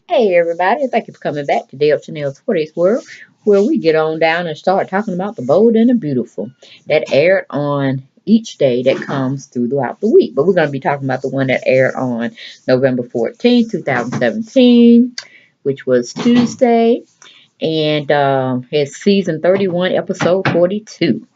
Hey everybody, thank you for coming back to Dale Chanel's For This World, where we get on down and start talking about the bold and the beautiful that aired on each day that comes throughout the week. But we're going to be talking about the one that aired on November 14th, 2017, which was Tuesday, and it's season 31, episode 42.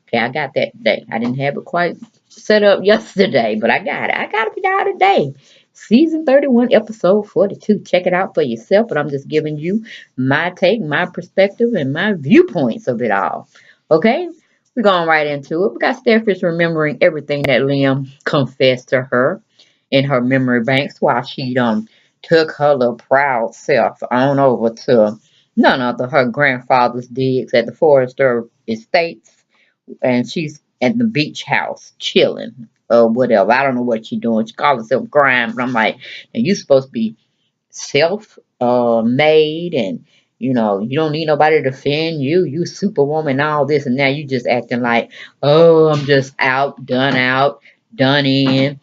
Okay, I got that today. I didn't have it quite set up yesterday, but I got it. I got it out today. Season 31, episode 42. Check it out for yourself, but I'm just giving you my take, my perspective, and my viewpoints of it all. Okay? We're going right into it. We got Steffy remembering everything that Liam confessed to her in her memory banks while she took her little proud self on over to none other her grandfather's digs at the Forester Estates, and she's at the beach house chilling or whatever. I don't know what she's doing. She calls herself crime, but I'm like, and you supposed to be self made, and you don't need nobody to defend you. You superwoman, all this, and now you just acting like, oh, I'm just out, done in,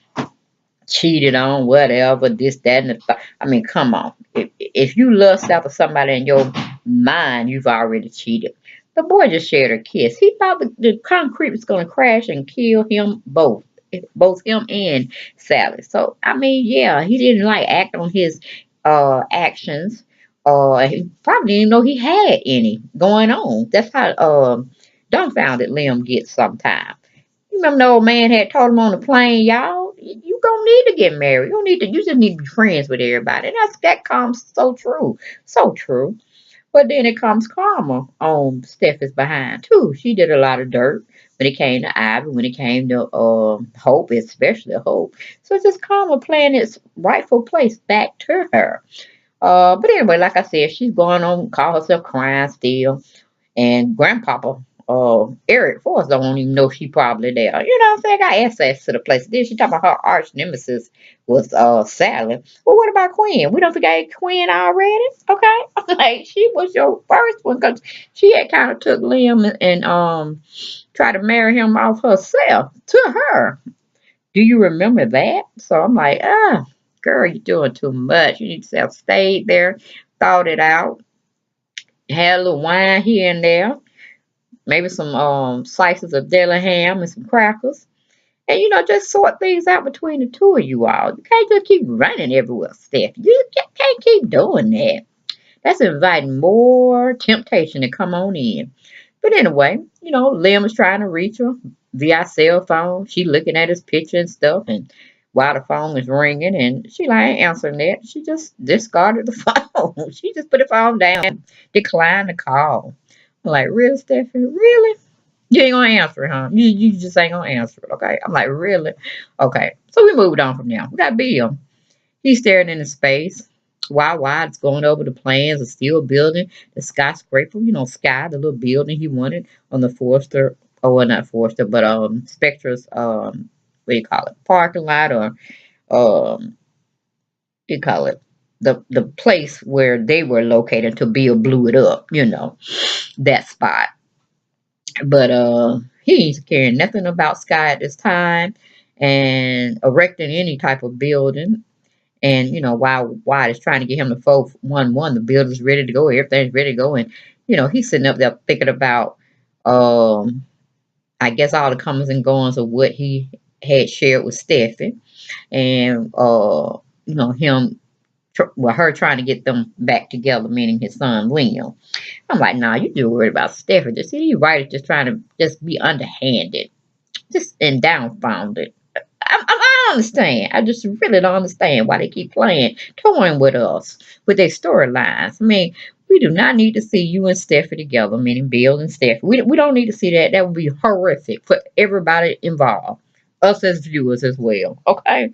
cheated on, whatever, this, that, and I mean, come on. If you lust after somebody in your mind, you've already cheated. The boy just shared a kiss. He thought the concrete was going to crash and kill him both him and Sally. So, I mean, yeah, he didn't like act on his actions. He probably didn't know he had any going on. That's how dumbfounded Liam gets sometimes. You remember the old man had told him on the plane, y'all, you don't need to get married. You don't need to. You just need to be friends with everybody. And that comes so true, so true. But then it comes karma on Steffy's behind too. She did a lot of dirt when it came to Ivy, when it came to Hope, especially Hope. So it's just karma playing its rightful place back to her. But anyway, like I said, she's going on, call herself crying still. And Grandpapa, Eric Forrest don't even know she probably there. You know what I'm saying? Got access to the place. Then she talking about her arch nemesis was Sally. Well, what about Quinn? We don't forget Quinn already, okay? Like she was your first one because she had kind of took Liam and tried to marry him off herself to her. Do you remember that? So I'm like, girl, you're doing too much. You need to have stayed there, thought it out, had a little wine here and there, maybe some slices of deli ham and some crackers. And just sort things out between the two of you all. You can't just keep running everywhere, Steph. You can't keep doing that. That's inviting more temptation to come on in. But anyway, Lim is trying to reach her via cell phone. She looking at his picture and stuff, and while the phone is ringing, and she like ain't answering that. She just discarded the phone. She just put the phone down, declined the call. I'm like, really, Stephanie? Really? You ain't gonna answer it, huh? You just ain't gonna answer it, okay? I'm like, really? Okay. So we moved on from there. We got Bill. He's staring into space. While Wade's going over the plans of steel building, the skyscraper, Sky, the little building he wanted on the Forester, oh well, not Forester, but Spectra's what do you call it? Parking lot, or what do you call it? The place where they were located till Bill blew it up, that spot. But he ain't caring nothing about Sky at this time and erecting any type of building. And while Wyatt is trying to get him to 411, the building's ready to go, everything's ready to go, and he's sitting up there thinking about I guess all the comings and goings of what he had shared with Steffi, and him her trying to get them back together, meaning his son Liam. I'm like, nah, you do worried about Steffi. Just see, you right, just trying to just be underhanded, just and downfounded. I don't understand. I just really don't understand why they keep toying with us, with their storylines. I mean, we do not need to see you and Steffi together, meaning Bill and Steffi. We don't need to see that. That would be horrific for everybody involved, us as viewers as well. Okay?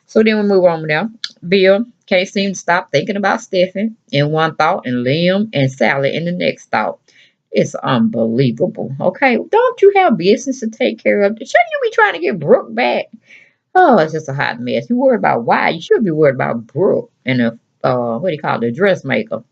So then we move on now. Bill can't seem to stop thinking about Steffi in one thought, and Liam and Sally in the next thought. It's unbelievable. Okay, don't you have business to take care of? Shouldn't you be trying to get Brooke back? Oh, it's just a hot mess. You worried about why? You should be worried about Brooke and the what do you call it, the dressmaker.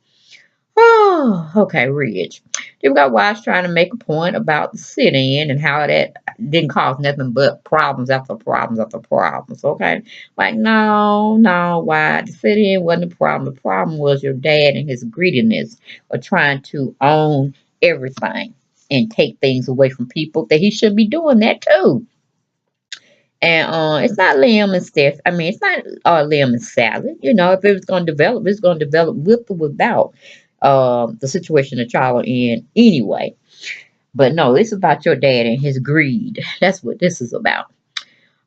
Oh, okay, Ridge. Then we got Wise trying to make a point about the sit-in and how that didn't cause nothing but problems after problems after problems. Okay, like no, why the sit-in wasn't the problem. The problem was your dad and his greediness of trying to own everything and take things away from people that he should be doing that too. And it's not Liam and Steph. I mean, it's not Liam and Sally. You know, if it was going to develop, it's going to develop with or without the situation that y'all are in anyway. But no, it's about your dad and his greed. That's what this is about.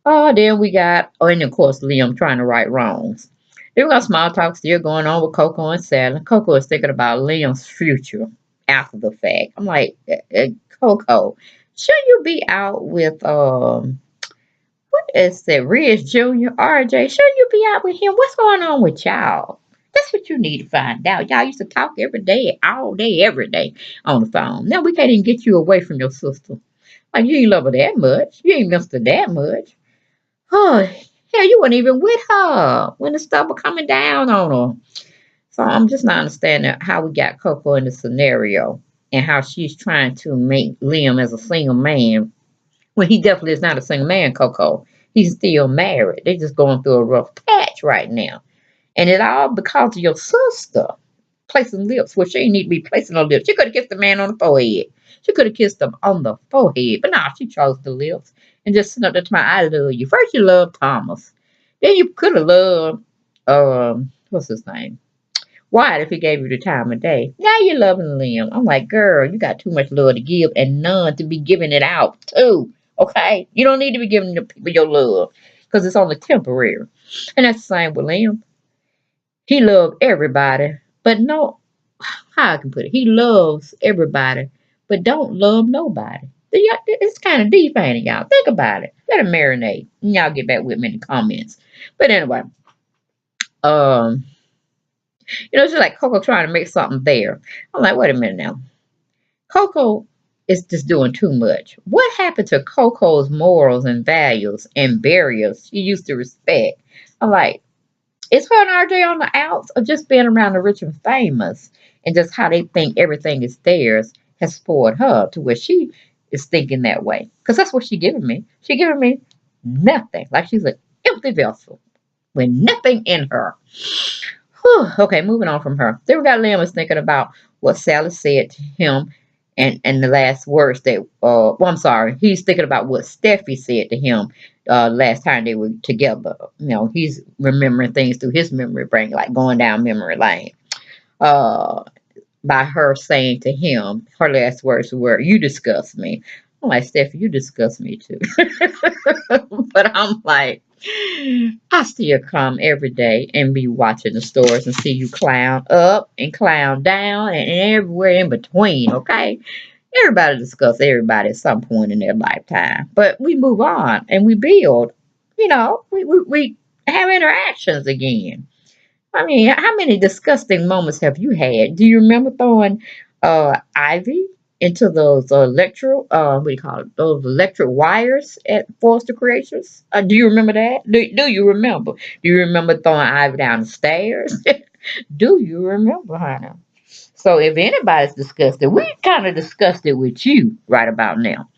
Oh, then we got, oh, and of course, Liam trying to right wrongs. Then we got small talk still going on with Coco and Sally. Coco is thinking about Liam's future after the fact. I'm like, Coco, shouldn't you be out with what is that? Ridge Jr., RJ, shouldn't you be out with him? What's going on with y'all? That's what you need to find out. Y'all used to talk every day, all day, every day on the phone. Now we can't even get you away from your sister. Like you ain't love her that much. You ain't missed her that much. Oh, hell, you weren't even with her when the stuff was coming down on her. So I'm just not understanding how we got Coco in the scenario and how she's trying to make Liam as a single man. Well, he definitely is not a single man, Coco. He's still married. They're just going through a rough patch right now. And it all because of your sister placing lips where she didn't need to be placing her lips. She could have kissed the man on the forehead. She could have kissed him on the forehead. But nah, she chose the lips and just sent up there to my I love you. First you loved Thomas. Then you could have loved what's his name? Wyatt if he gave you the time of day. Now you're loving Liam. I'm like, girl, you got too much love to give and none to be giving it out too. Okay? You don't need to be giving the people your love because it's only temporary. And that's the same with Liam. He loved everybody, but no, how I can put it, he loves everybody, but don't love nobody. It's kind of deep, ain't it, y'all? Think about it. Let it marinate. And y'all get back with me in the comments. But anyway, it's just like Coco trying to make something there. I'm like, wait a minute now. Coco is just doing too much. What happened to Coco's morals and values and barriers she used to respect? I'm like, is her and RJ on the outs or just being around the rich and famous and just how they think everything is theirs has spoiled her to where she is thinking that way? Because that's what she giving me. She giving me nothing. Like she's an empty vessel with nothing in her. Whew. Okay, moving on from her. Then we got Liam is thinking about what Sally said to him and the last words that, I'm sorry, he's thinking about what Steffy said to him last time they were together. He's remembering things through his memory brain, like going down memory lane. By her saying to him, her last words were, "You disgust me." I'm like, Steffy, you disgust me too. But I'm like, I still come every day and be watching the stores and see you clown up and clown down and everywhere in between, okay? Everybody discuss everybody at some point in their lifetime. But we move on and we build. We have interactions again. I mean, how many disgusting moments have you had? Do you remember throwing Ivy into those what do you call it? Those electric wires at Foster Creations? Do you remember that? Do you remember? Do you remember throwing Ivy down the stairs? Do you remember, honey? So if anybody's disgusted, we kind of disgusted with you right about now.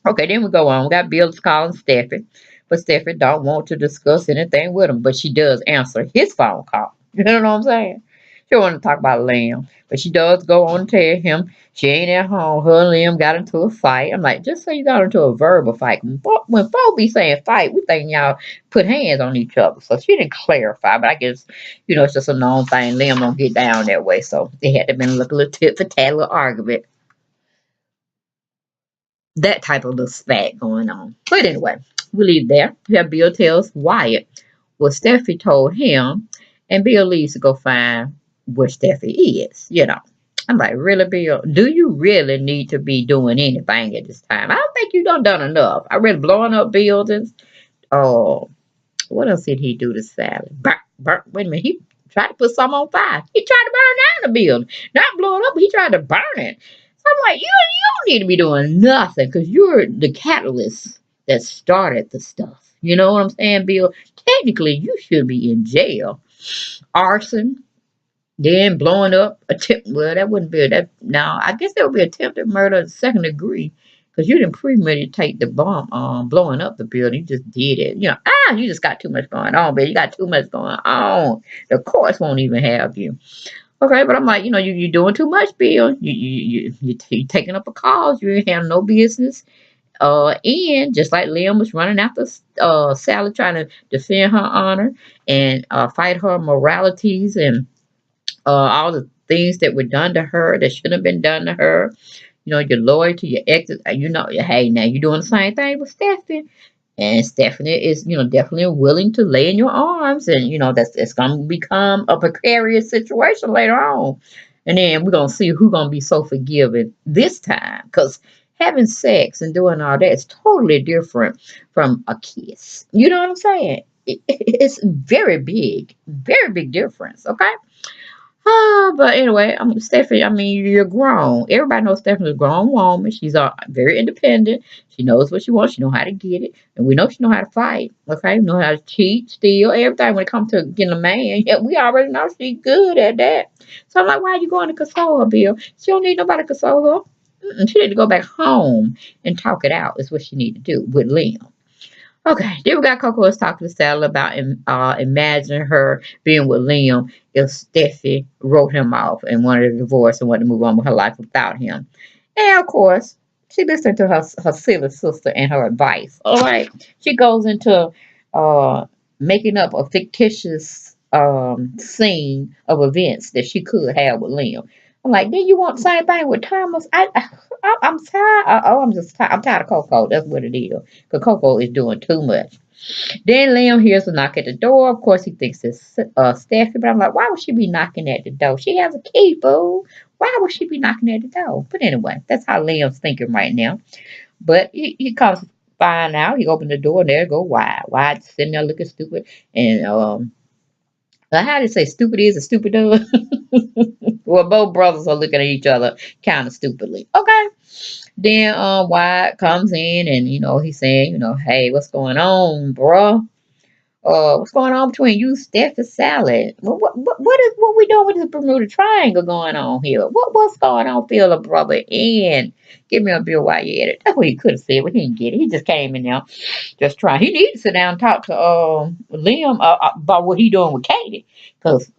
Okay, then we go on. We got Bill's calling Steffy, but Steffy don't want to discuss anything with him, but she does answer his phone call. You know what I'm saying? She don't want to talk about Liam, but she does go on and tell him she ain't at home. Her and Liam got into a fight. I'm like, just say you got into a verbal fight. When folks be saying fight, we think y'all put hands on each other. So she didn't clarify, but I guess, it's just a known thing. Liam don't get down that way, so it had to been a little tit for tat, little argument. That type of little spat going on. But anyway, we leave there. We have Bill tells Wyatt what Steffy told him, and Bill leaves to go find where Steffy is. I'm like, really, Bill? Do you really need to be doing anything at this time? I don't think you done enough. I read blowing up buildings. Oh, what else did he do to Sally? Wait a minute. He tried to put some on fire. He tried to burn down the building. Not blow it up, but he tried to burn it. So I'm like, you don't need to be doing nothing because you're the catalyst that started the stuff. You know what I'm saying, Bill? Technically, you should be in jail. Arson, Then blowing up well, that wouldn't be that. Now I guess that would be attempted murder, second degree, because you didn't premeditate the bomb, blowing up the building. You just did it. You know, you just got too much going on, baby. You got too much going on. The courts won't even have you. Okay, but I'm like, you know, you're doing too much, Bill. You taking up a cause you ain't have no business. And just like Liam was running after Sally, trying to defend her honor and fight her moralities and all the things that were done to her that shouldn't have been done to her. You know, you're loyal to your exes. You know, hey, now you're doing the same thing with Steffy. And Stephanie is, you know, definitely willing to lay in your arms. And, you know, that's it's going to become a precarious situation later on. And then we're going to see who's going to be so forgiving this time. Because having sex and doing all that is totally different from a kiss. You know what I'm saying? It's very big difference. Okay. But anyway, Stephanie. I mean, you're grown. Everybody knows Stephanie's a grown woman. She's very independent. She knows what she wants. She knows how to get it, and we know she knows how to fight. Okay, know how to cheat, steal, everything. When it comes to getting a man, yeah, we already know she's good at that. So I'm like, why are you going to console her, Bill? She don't need nobody to console her. She need to go back home and talk it out. Is what she need to do with Liam. Okay, then we got Coco was talking to Sally about imagining her being with Liam if Steffi wrote him off and wanted a divorce and wanted to move on with her life without him. And of course, she listened to her silly sister and her advice. All right, she goes into uh, making up a fictitious scene of events that she could have with Liam. I'm like, then you want the same thing with Thomas? I'm tired. I'm tired of Coco. That's what it is. Because Coco is doing too much. Then Liam hears a knock at the door. Of course, he thinks it's Steffi. But I'm like, why would she be knocking at the door? She has a key, fool. Why would she be knocking at the door? But anyway, that's how Liam's thinking right now. But he comes to find out. He opened the door and there go Wide. Wide sitting there looking stupid. And how do you say stupid is and stupid does? Well, both brothers are looking at each other kind of stupidly. Okay. Then Wyatt comes in and you know he's saying, you know, hey, what's going on, bruh? What's going on between you, Steph, and Sally? What we doing with this Bermuda Triangle going on here? What's going on, Phil, brother? And give me a bill while you at it. That's what he could have said, but he didn't get it. He just came in there, just trying. He needs to sit down and talk to Liam about what he doing with Katie, because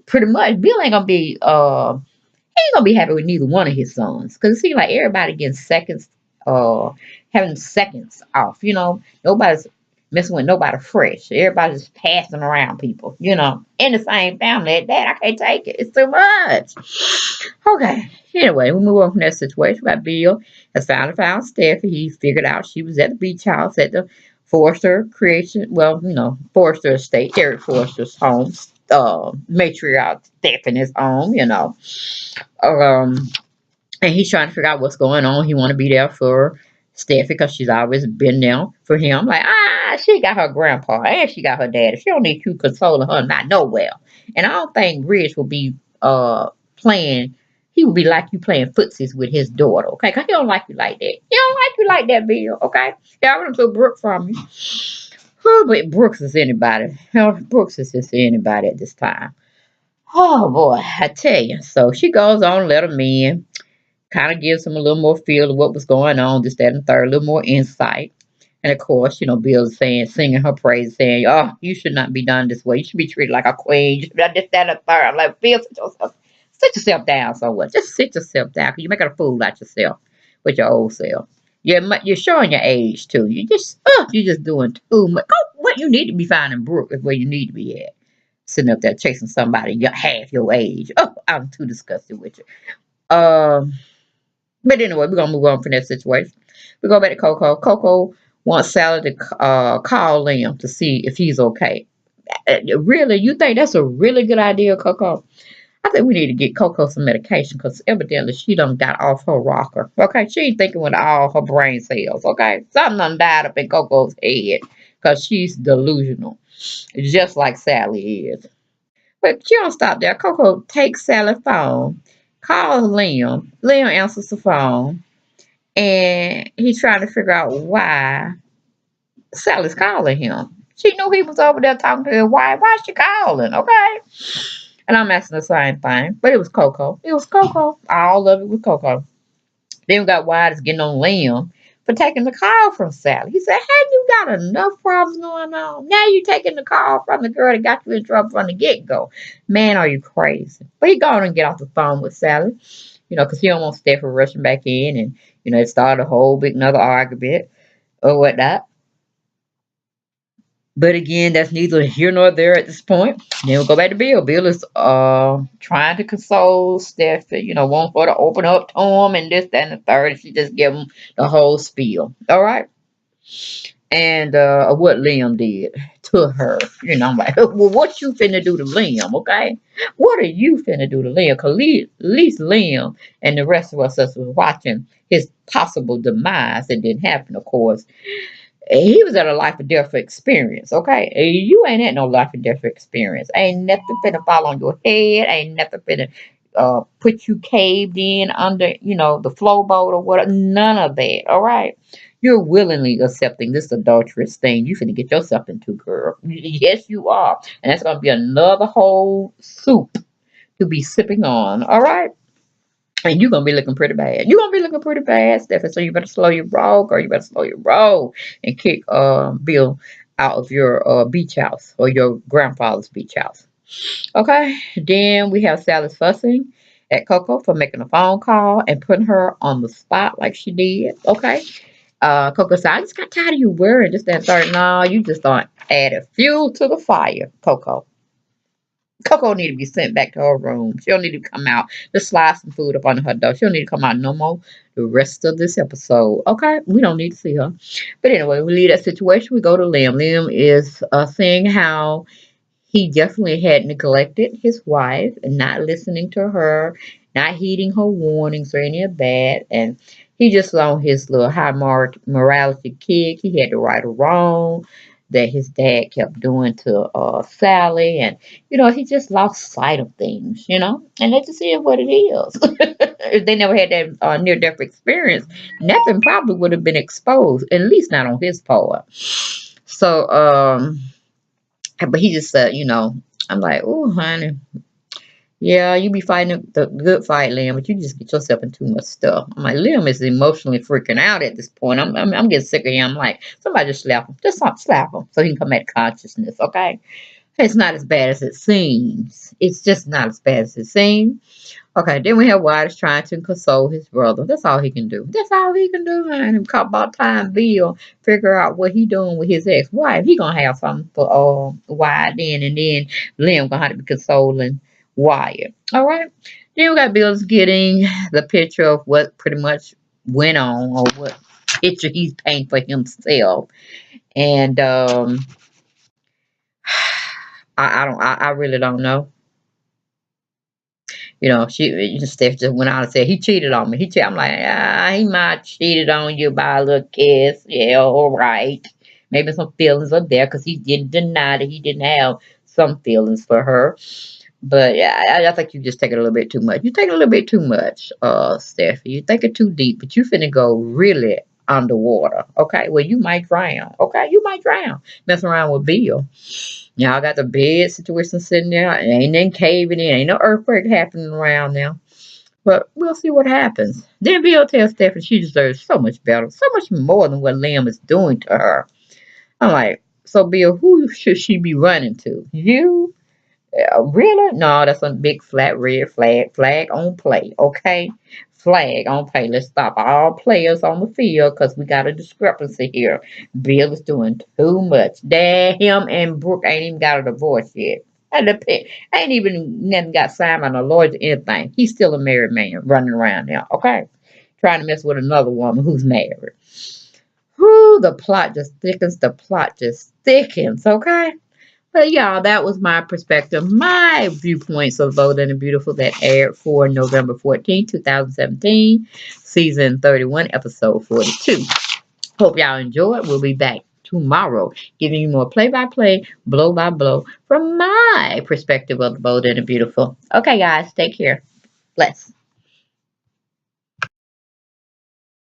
pretty much Bill ain't gonna be ain't gonna be happy with neither one of his sons. Cause it seems like everybody getting seconds, having seconds off. You know, nobody's messing with nobody fresh. Everybody's just passing around people. You know, in the same family at that. I can't take it. It's too much. Okay. Anyway, we move on from that situation. We got Bill has found Steffi. He figured out she was at the beach house at the Forrester creation. Well, you know, Forrester estate, Eric Forrester's home. Matriarch Stephanie's home. You know. Um, and he's trying to figure out what's going on. He want to be there for Steffi because she's always been there for him. Like, she got her grandpa and she got her daddy. She don't need you consoling her not nowhere. And I don't think Rich will be playing. He would be like you playing footsies with his daughter, okay? Because he don't like you like that. He don't like you like that, Bill, okay? Yeah, I want to Brooke from you. But Brooks is anybody. Brooks is just anybody at this time. Oh boy, I tell you. So she goes on, let him in, kind of gives him a little more feel of what was going on, this, that, and the third, a little more insight. And of course, you know, Bill's saying, singing her praise, saying, oh, you should not be done this way. You should be treated like a queen. You should be this, that, and the third. I'm like, Bill, sit yourself down somewhere. Just sit yourself down because you're making a fool out yourself with your old self. You're showing your age too. You're just doing too much. What you need to be finding Brooke is where you need to be at. Sitting up there chasing somebody half your age. Oh, I'm too disgusted with you. But anyway, we're gonna move on from that situation. We go back to Coco. Coco wants Sally to call Liam to see if he's okay. Really, you think that's a really good idea, Coco? I think we need to get Coco some medication because evidently she done got off her rocker. Okay, she ain't thinking with all her brain cells. Okay, something done died up in Coco's head because she's delusional, just like Sally is. But you don't stop there. Coco takes Sally's phone, calls Liam. Liam answers the phone, and he's trying to figure out why Sally's calling him. She knew he was over there talking to his wife. Why is she calling? Okay. And I'm asking the same thing. But it was Coco. It was Coco. All of it was Coco. Then we got Wise getting on Liam for taking the call from Sally. He said, hey, you got enough problems going on. Now you taking the call from the girl that got you in trouble from the get-go. Man, are you crazy? But he going and get off the phone with Sally, because he don't want Steffy rushing back in and, it started a whole big another argument or whatnot. But again, that's neither here nor there at this point. Then we'll go back to Bill. Bill is trying to console Steffy, want her to open up to him and this, that, and the third. And she just give him the whole spiel. All right. And what Liam did to her. I'm like, well, what you finna do to Liam, okay? What are you finna do to Liam? Because at least Liam and the rest of us was watching his possible demise. It didn't happen, of course. He was at a life or death experience, okay? You ain't at no life or death experience. Ain't nothing finna fall on your head. Ain't nothing finna put you caved in under, the flowboat or whatever. None of that, all right? You're willingly accepting this adulterous thing you finna get yourself into, girl. Yes, you are. And that's gonna be another whole soup to be sipping on, all right? And you're gonna be looking pretty bad. You're gonna be looking pretty bad, Steffy. So you better slow your roll, girl. You better slow your roll and kick Bill out of your beach house or your grandfather's beach house. Okay. Then we have Sally's fussing at Coco for making a phone call and putting her on the spot like she did. Okay. Coco said, I just got tired of you worrying this, that, and third. No, you just don't add fuel to the fire, Coco. Coco need to be sent back to her room. She don't need to come out. Just slide some food up under her door. She don't need to come out no more the rest of this episode. Okay? We don't need to see her. But anyway, we leave that situation. We go to Liam. Liam is saying how he definitely had neglected his wife and not listening to her, not heeding her warnings or any of that. And he just on his little high morality kick. He had to right or wrong that his dad kept doing to Sally. And, he just lost sight of things, and that just is what it is. If they never had that near-death experience, nothing probably would have been exposed, at least not on his part. So, but he just said, I'm like, oh, honey. Yeah, you be fighting the good fight, Liam, but you just get yourself in too much stuff. I'm like, Liam is emotionally freaking out at this point. I'm getting sick of him. I'm like, somebody just slap him. Just slap him so he can come back to consciousness, okay? It's not as bad as it seems. It's just not as bad as it seems. Okay, then we have Wyatt trying to console his brother. That's all he can do. That's all he can do, man. And about time Bill figure out what he doing with his ex-wife. He gonna have something for Wyatt then, and then Liam gonna have to be consoling Wyatt. All right. Then we got Bill's getting the picture of what pretty much went on, or what picture he's painting for himself. And I really don't know. Steph just went out and said he cheated on me. I'm like, he might cheated on you by a little kiss. Yeah, all right. Maybe some feelings are there because he didn't deny that he didn't have some feelings for her. But yeah, I think you just take it a little bit too much. You take it a little bit too much, Steffi. You think it too deep, but you finna go really underwater. Okay, well you might drown. Okay, you might drown messing around with Bill. Y'all got the bed situation sitting there. And ain't nothing caving in. Ain't no earthquake happening around now. But we'll see what happens. Then Bill tells Stephanie she deserves so much better, so much more than what Liam is doing to her. I'm like, so Bill, who should she be running to? You? Really? No, that's a big flat red flag. Flag on play, okay? Flag on play. Let's stop all players on the field because we got a discrepancy here. Bill is doing too much. Dad, him and Brooke ain't even got a divorce yet. Ain't even nothing got signed by no lawyers or anything. He's still a married man running around now, okay? Trying to mess with another woman who's married. Whoo, the plot just thickens. The plot just thickens, okay? But y'all, that was my perspective, my viewpoints of Bold and the Beautiful that aired for November 14, 2017, season 31, episode 42. Hope y'all enjoy it. We'll be back tomorrow giving you more play-by-play, blow-by-blow from my perspective of the Bold and the Beautiful. Okay, guys, take care. Bless.